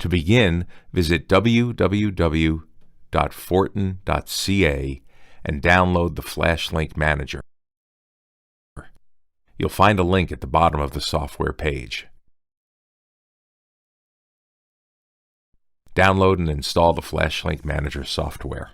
To begin, visit www.fortin.ca and download the FlashLink Manager. You'll find a link at the bottom of the software page. Download and install the FlashLink Manager software.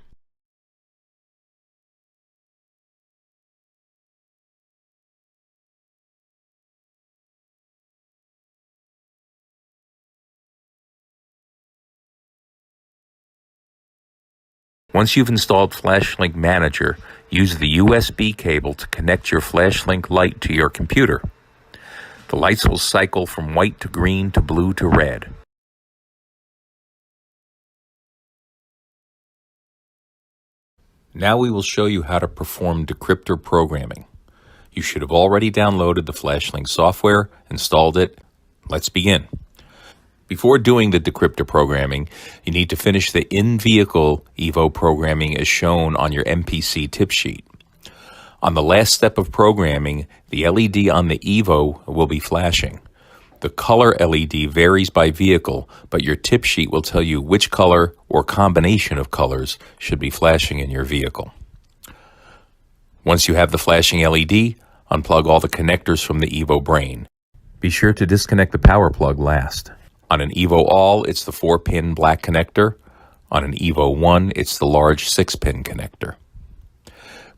Once you've installed FlashLink Manager, use the USB cable to connect your FlashLink-Lite to your computer. The lights will cycle from white to green to blue to red. Now we will show you how to perform Dcryptor programming. You should have already downloaded the FlashLink software, installed it. Let's begin. Before doing the Dcryptor programming, you need to finish the in-vehicle EVO programming as shown on your MPC tip sheet. On the last step of programming, the LED on the EVO will be flashing. The color LED varies by vehicle, but your tip sheet will tell you which color or combination of colors should be flashing in your vehicle. Once you have the flashing LED, unplug all the connectors from the EVO brain. Be sure to disconnect the power plug last. On an EVO All, it's the 4-pin black connector. On an EVO 1, it's the large 6-pin connector.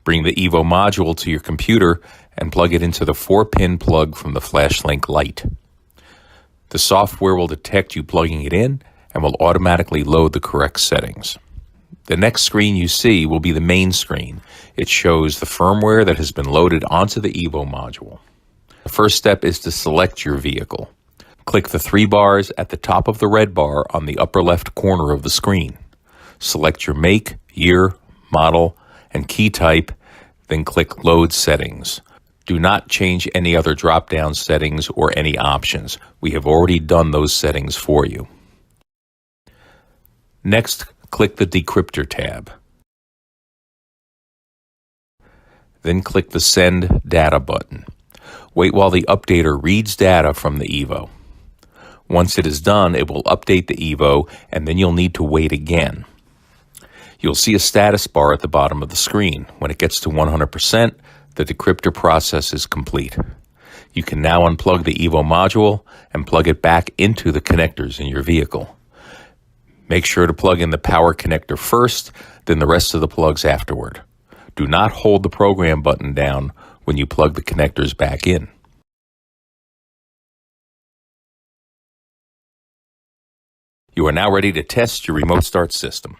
Bring the EVO module to your computer and plug it into the 4-pin plug from the FlashLink-Lite. The software will detect you plugging it in and will automatically load the correct settings. The next screen you see will be the main screen. It shows the firmware that has been loaded onto the EVO module. The first step is to select your vehicle. Click the 3 bars at the top of the red bar on the upper left corner of the screen. Select your make, year, model, and key type, then click Load Settings. Do not change any other drop-down settings or any options. We have already done those settings for you. Next, click the Dcryptor tab. Then click the Send Data button. Wait while the updater reads data from the EVO. Once it is done, it will update the EVO, and then you'll need to wait again. You'll see a status bar at the bottom of the screen. When it gets to 100%, the Dcryptor process is complete. You can now unplug the EVO module and plug it back into the connectors in your vehicle. Make sure to plug in the power connector first, then the rest of the plugs afterward. Do not hold the program button down when you plug the connectors back in. You are now ready to test your remote start system.